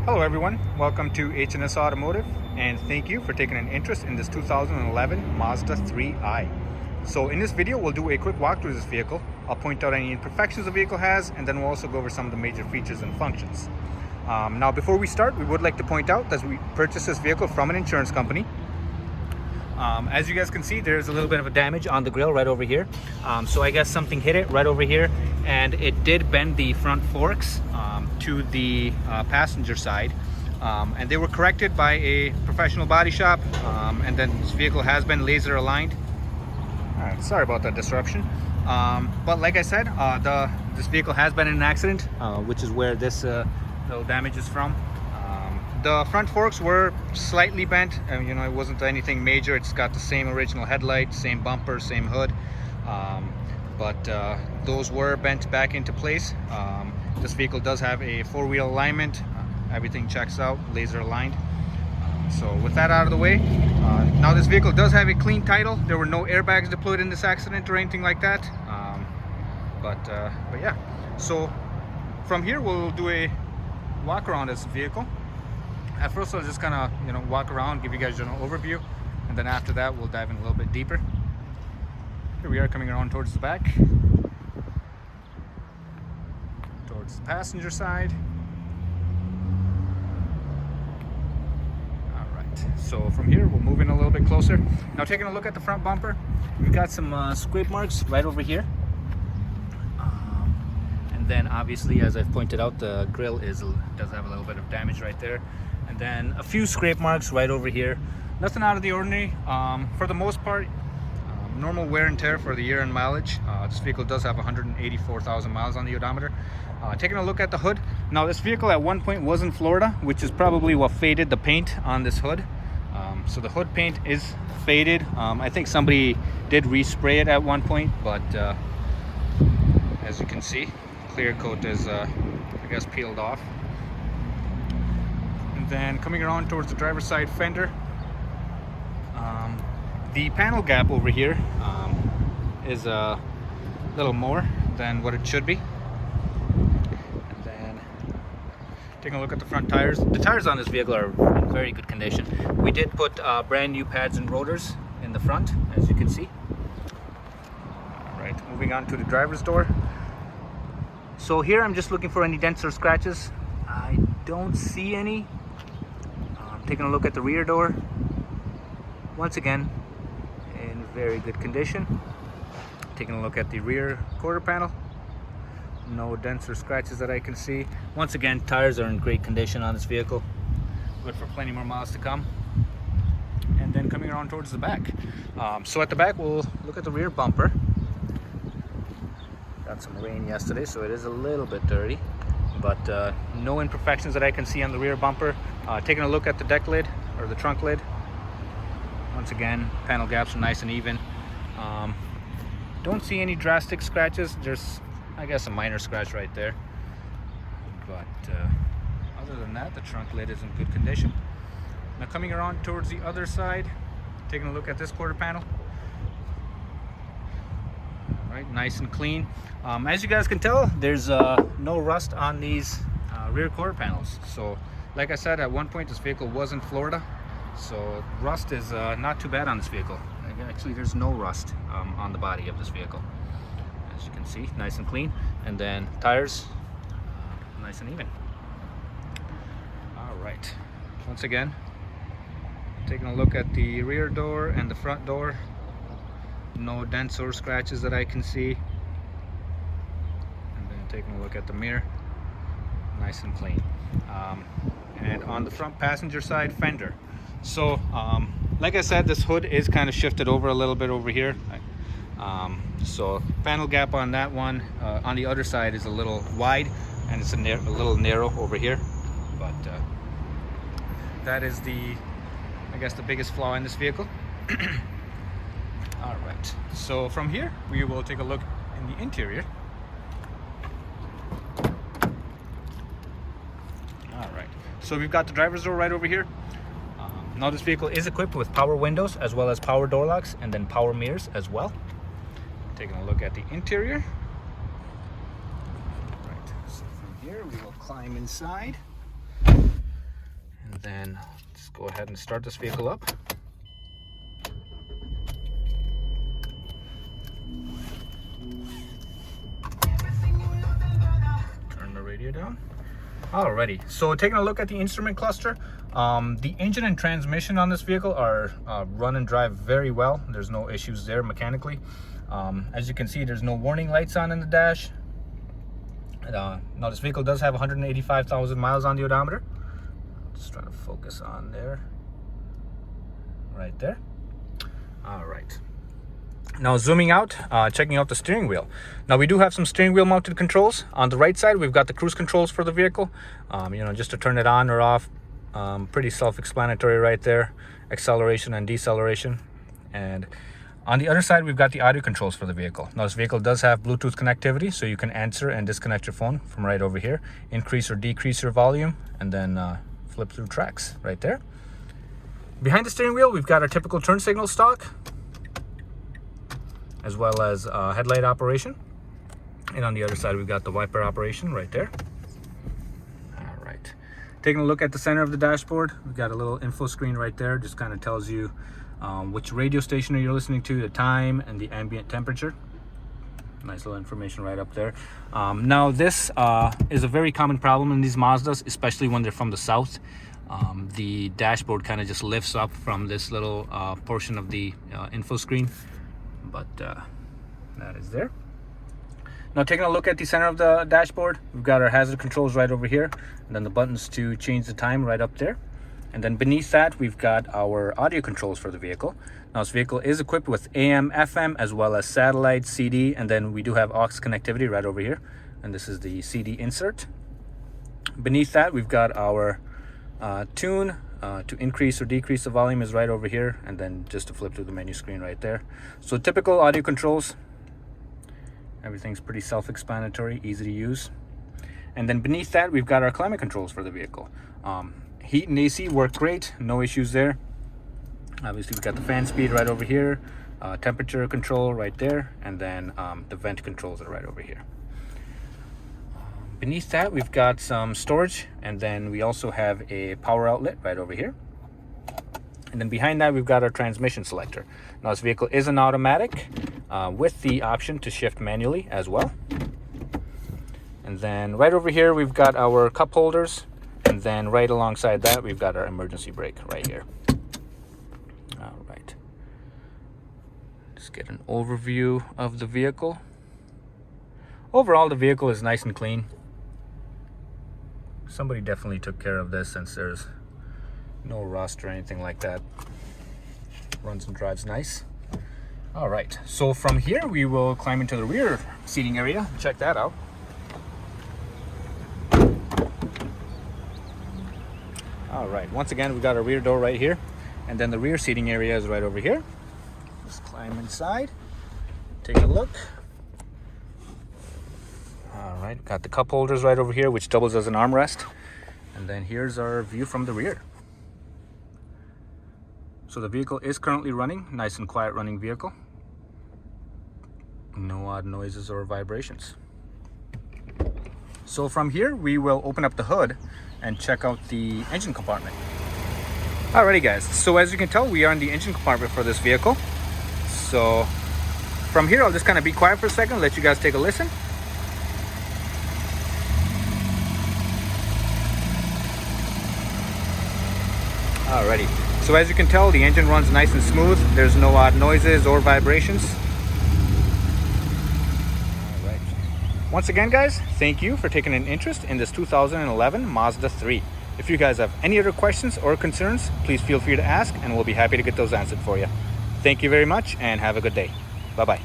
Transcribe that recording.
Hello everyone, welcome to H&S Automotive, and thank you for taking an interest in this 2011 Mazda 3i. So in this video we'll do a quick walkthrough of this vehicle. I'll point out any imperfections the vehicle has, and then we'll also go over some of the major features and functions. Now before we start, we would like to point out that we purchased this vehicle from an insurance company. As you guys can see, there's a little bit of a damage on the grill right over here. So I guess something hit it right over here, and it did bend the front forks to the passenger side. And they were corrected by a professional body shop, and then this vehicle has been laser aligned. All right, sorry about that disruption. But like I said, this vehicle has been in an accident, which is where this little damage is from. The front forks were slightly bent, and it wasn't anything major. It's got the same original headlight, same bumper, same hood, but those were bent back into place. This vehicle does have a four-wheel alignment. Everything checks out, laser aligned. So with that out of the way, now this vehicle does have a clean title. There were no airbags deployed in this accident or anything like that. But yeah, so from here we'll do a walk around this vehicle. At first I'll just kind of walk around, give you guys a general overview, and then after that we'll dive in a little bit deeper. Here we are coming around towards the back, towards the passenger side. Alright, so from here we'll move in a little bit closer. Now taking a look at the front bumper, we've got some scrape marks right over here. And then obviously, as I've pointed out, the grill does have a little bit of damage right there. And then a few scrape marks right over here. Nothing out of the ordinary. For the most part, normal wear and tear for the year and mileage. This vehicle does have 184,000 miles on the odometer. Taking a look at the hood. Now this vehicle at one point was in Florida, which is probably what faded the paint on this hood. So the hood paint is faded. I think somebody did respray it at one point, but as you can see, clear coat is I guess peeled off. And then coming around towards the driver's side fender, the panel gap over here is a little more than what it should be. And then taking a look at the front tires. The tires on this vehicle are in very good condition. We did put brand new pads and rotors in the front, as you can see. All right, moving on to the driver's door. So here I'm just looking for any dents or scratches. I don't see any. Taking a look at the rear door. Once again, in very good condition. Taking a look at the rear quarter panel. No dents or scratches that I can see. Once again, tires are in great condition on this vehicle. Good for plenty more miles to come. And then coming around towards the back. So at the back, we'll look at the rear bumper. Got some rain yesterday, so it is a little bit dirty, but no imperfections that I can see on the rear bumper. Taking a look at the deck lid, or the trunk lid. Once again, panel gaps are nice and even. Don't see any drastic scratches. There's, I guess, a minor scratch right there. But other than that, the trunk lid is in good condition. Now coming around towards the other side, taking a look at this quarter panel. Right, nice and clean. As you guys can tell, there's no rust on these rear quarter panels. So like I said, at one point this vehicle was in Florida, so rust is not too bad on this vehicle. Actually, there's no rust on the body of this vehicle. As you can see, nice and clean. And then tires, nice and even. All right, once again, taking a look at the rear door and the front door. No dents or scratches that I can see. And then taking a look at the mirror, nice and clean. And on the front passenger side fender, so like I said, this hood is kind of shifted over a little bit over here. So panel gap on that one, on the other side, is a little wide, and it's a little narrow over here. But that is I guess the biggest flaw in this vehicle. All right, so from here we will take a look in the interior. All right, so we've got the driver's door right over here. Now this vehicle is equipped with power windows as well as power door locks, and then power mirrors as well. Taking a look at the interior. Right, so from here we will climb inside. And then let's go ahead and start this vehicle up. Turn the radio down. Alrighty, so taking a look at the instrument cluster, the engine and transmission on this vehicle are run and drive very well. There's no issues there mechanically. As you can see, there's no warning lights on in the dash. Now this vehicle does have 185,000 miles on the odometer. Just trying to focus on there, right there. All right. Now zooming out, checking out the steering wheel. Now we do have some steering wheel mounted controls. On the right side, we've got the cruise controls for the vehicle. Just to turn it on or off. Pretty self-explanatory right there. Acceleration and deceleration. And on the other side, we've got the audio controls for the vehicle. Now this vehicle does have Bluetooth connectivity, so you can answer and disconnect your phone from right over here. Increase or decrease your volume, and then flip through tracks right there. Behind the steering wheel, we've got our typical turn signal stock, as well as headlight operation. And on the other side, we've got the wiper operation right there. All right. Taking a look at the center of the dashboard, we've got a little info screen right there. Just kind of tells you which radio station you're listening to, the time, and the ambient temperature. Nice little information right up there. Now this is a very common problem in these Mazdas, especially when they're from the south. The dashboard kind of just lifts up from this little portion of the info screen. But that is there. Now taking a look at the center of the dashboard, we've got our hazard controls right over here, and then the buttons to change the time right up there. And then beneath that, we've got our audio controls for the vehicle. Now this vehicle is equipped with AM, FM, as well as satellite, CD, and then we do have aux connectivity right over here. And this is the CD insert. Beneath that, we've got our tune. To increase or decrease the volume is right over here, and then just to flip through the menu screen right there. So typical audio controls. Everything's pretty self-explanatory, easy to use. And then beneath that, we've got our climate controls for the vehicle. Heat and AC work great, no issues there. Obviously, we've got the fan speed right over here, temperature control right there, and then the vent controls are right over here. Beneath that, we've got some storage, and then we also have a power outlet right over here. And then behind that, we've got our transmission selector. Now this vehicle is an automatic with the option to shift manually as well. And then right over here, we've got our cup holders, and then right alongside that, we've got our emergency brake right here. All right. Just get an overview of the vehicle. Overall, the vehicle is nice and clean. Somebody definitely took care of this, since there's no rust or anything like that. Runs and drives nice. All right, so from here we will climb into the rear seating area. Check that out. All right, once again, we've got our rear door right here, and then the rear seating area is right over here. Let's climb inside, take a look. All right, got the cup holders right over here, which doubles as an armrest. And then here's our view from the rear. So the vehicle is currently running, nice and quiet running vehicle. No odd noises or vibrations. So from here, we will open up the hood and check out the engine compartment. Alrighty guys, so as you can tell, we are in the engine compartment for this vehicle. So from here, I'll just kind of be quiet for a second, let you guys take a listen. Alrighty, so as you can tell, the engine runs nice and smooth. There's no odd noises or vibrations. Alright. Once again, guys, thank you for taking an interest in this 2011 Mazda 3. If you guys have any other questions or concerns, please feel free to ask, and we'll be happy to get those answered for you. Thank you very much, and have a good day. Bye-bye.